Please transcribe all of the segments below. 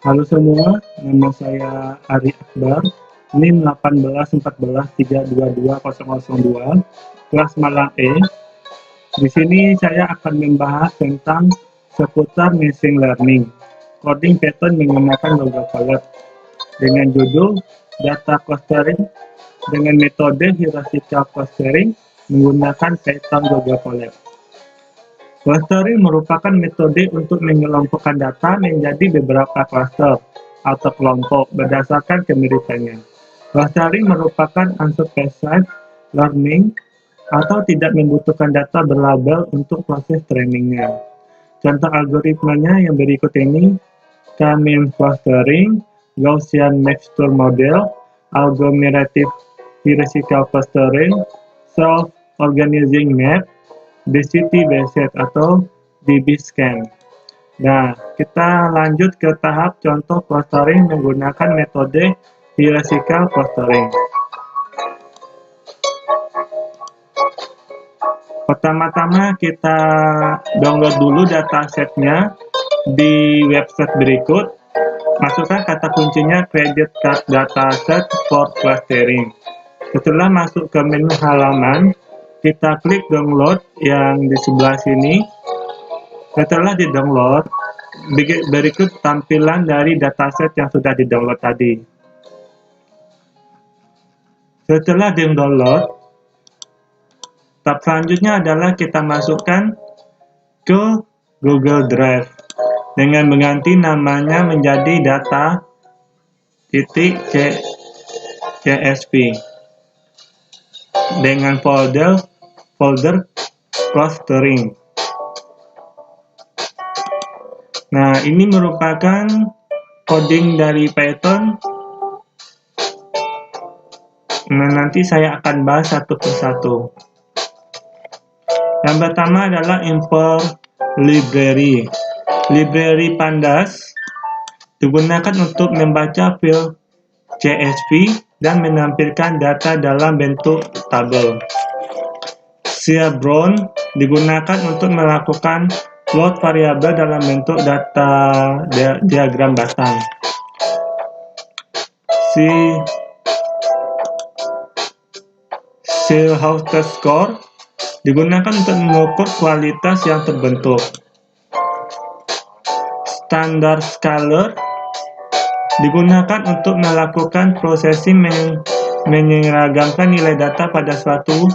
Halo semua, nama saya Ari Akbar, NIM 1814322002, kelas Malang E. Di sini saya akan membahas tentang seputar machine learning, coding pattern menggunakan Google Colab, dengan judul data clustering dengan metode hierarchical clustering menggunakan Python Google Colab. Clustering merupakan metode untuk mengelompokkan data menjadi beberapa cluster atau kelompok berdasarkan kemiripannya. Clustering merupakan unsupervised learning atau tidak membutuhkan data berlabel untuk proses trainingnya. Contoh algoritmanya yang berikut ini: K-means clustering, Gaussian mixture model, agglomerative hierarchical clustering, self-organizing map, dct-based atau dbScan. Nah, kita lanjut ke tahap contoh clustering menggunakan metode hierarchical clustering. Pertama-tama kita download dulu datasetnya di website berikut. Masukkan kata kuncinya credit card dataset for clustering. Setelah masuk ke menu halaman, kita klik download yang di sebelah sini. Setelah di-download, berikut tampilan dari dataset yang sudah di-download tadi. Setelah di-download, tahap selanjutnya adalah kita masukkan ke Google Drive dengan mengganti namanya menjadi data.csv dengan folder clustering. Nah, ini merupakan coding dari Python. Nah, nanti saya akan bahas satu persatu. Yang pertama adalah import library. Library Pandas digunakan untuk membaca file CSV dan menampilkan data dalam bentuk tabel. Seabron digunakan untuk melakukan plot variabel dalam bentuk data diagram batang. Shellhouse score digunakan untuk mengukur kualitas yang terbentuk. Standard scalar digunakan untuk melakukan processing menyeragamkan nilai data pada suatu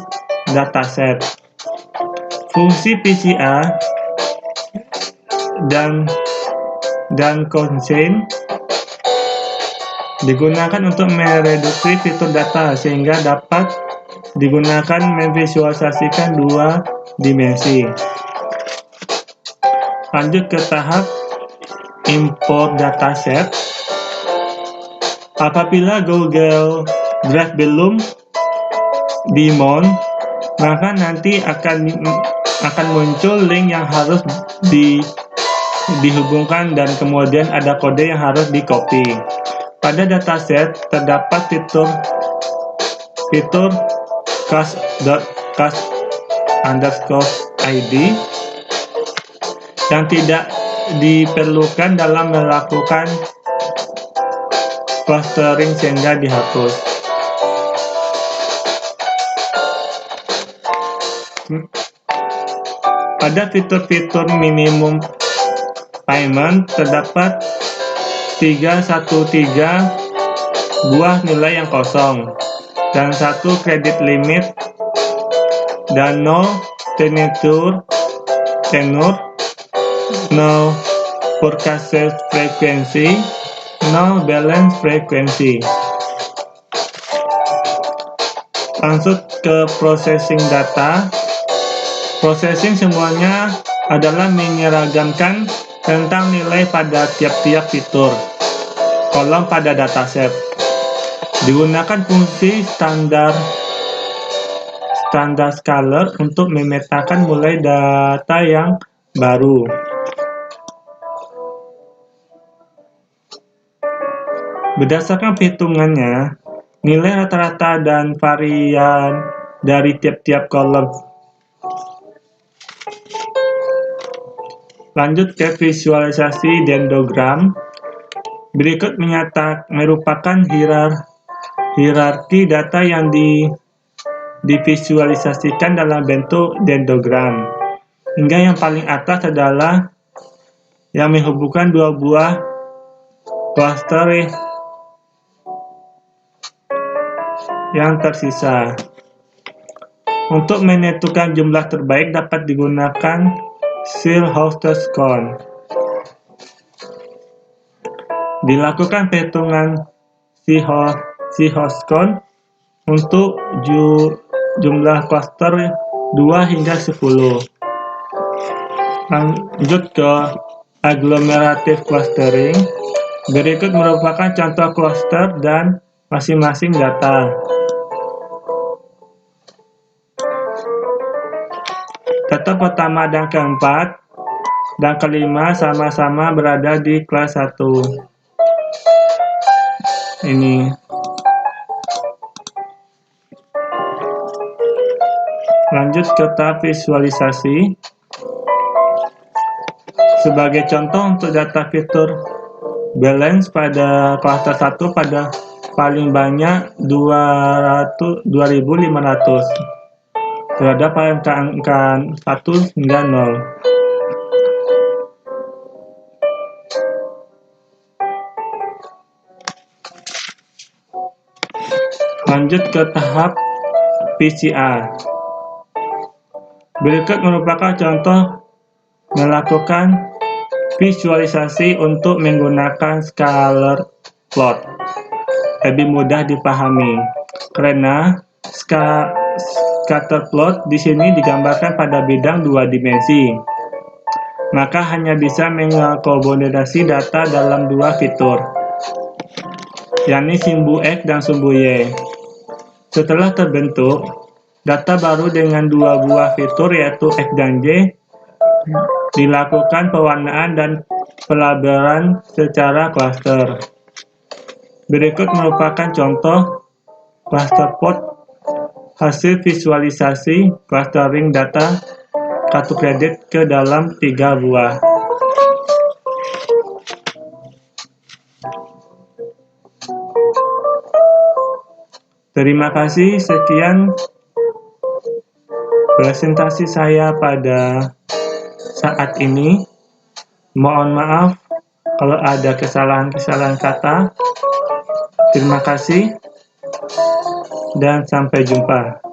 dataset. Fungsi PCA dan constraint digunakan untuk mereduksi fitur data sehingga dapat digunakan memvisualisasikan dua dimensi. Lanjut ke tahap import dataset. Apabila Google Drive belum di-mount, maka nanti akan muncul link yang harus dihubungkan dan kemudian ada kode yang harus di-copy. Pada dataset terdapat fitur cast_id yang tidak diperlukan dalam melakukan clustering sehingga dihapus. Pada fitur-fitur minimum payment terdapat 313 buah nilai yang kosong dan 1 kredit limit dan 0 tenure, 0 forecasted frequency, 0 balance frequency. Langsung ke processing data. Processing semuanya adalah menyeragamkan tentang nilai pada tiap-tiap fitur kolom pada dataset. Digunakan fungsi standar scalar untuk memetakan mulai data yang baru. Berdasarkan perhitungannya, nilai rata-rata dan varian dari tiap-tiap kolom. Lanjut ke visualisasi dendrogram. Berikut merupakan hierarki data yang divisualisasikan dalam bentuk dendrogram. Hingga yang paling atas adalah yang menghubungkan dua buah klaster yang tersisa. Untuk menentukan jumlah terbaik dapat digunakan Shellhouser count. Dilakukan perhitungan Shellhouser count untuk jumlah klaster 2 hingga 10. Lanjut ke agglomerative clustering. Berikut merupakan contoh cluster dan masing-masing data. Data pertama dan keempat dan kelima sama-sama berada di kelas 1. Ini. Lanjut ke tahap visualisasi. Sebagai contoh untuk data fitur balance pada klaster 1 pada paling banyak 2500 terhadap angka 1 hingga 0. Lanjut ke tahap PCR. Berikut merupakan contoh melakukan visualisasi untuk menggunakan scatter plot. Lebih mudah dipahami karena scatter plot di sini digambarkan pada bidang 2 dimensi. Maka hanya bisa mengakomodasi data dalam 2 fitur, yakni sumbu X dan sumbu Y. Setelah terbentuk data baru dengan 2 buah fitur yaitu X dan Y, dilakukan pewarnaan dan pelabelan secara klaster. Berikut merupakan contoh cluster plot hasil visualisasi clustering data kartu kredit ke dalam 3 buah. Terima kasih, sekian presentasi saya pada saat ini. Mohon maaf kalau ada kesalahan-kesalahan kata. Terima kasih dan sampai jumpa.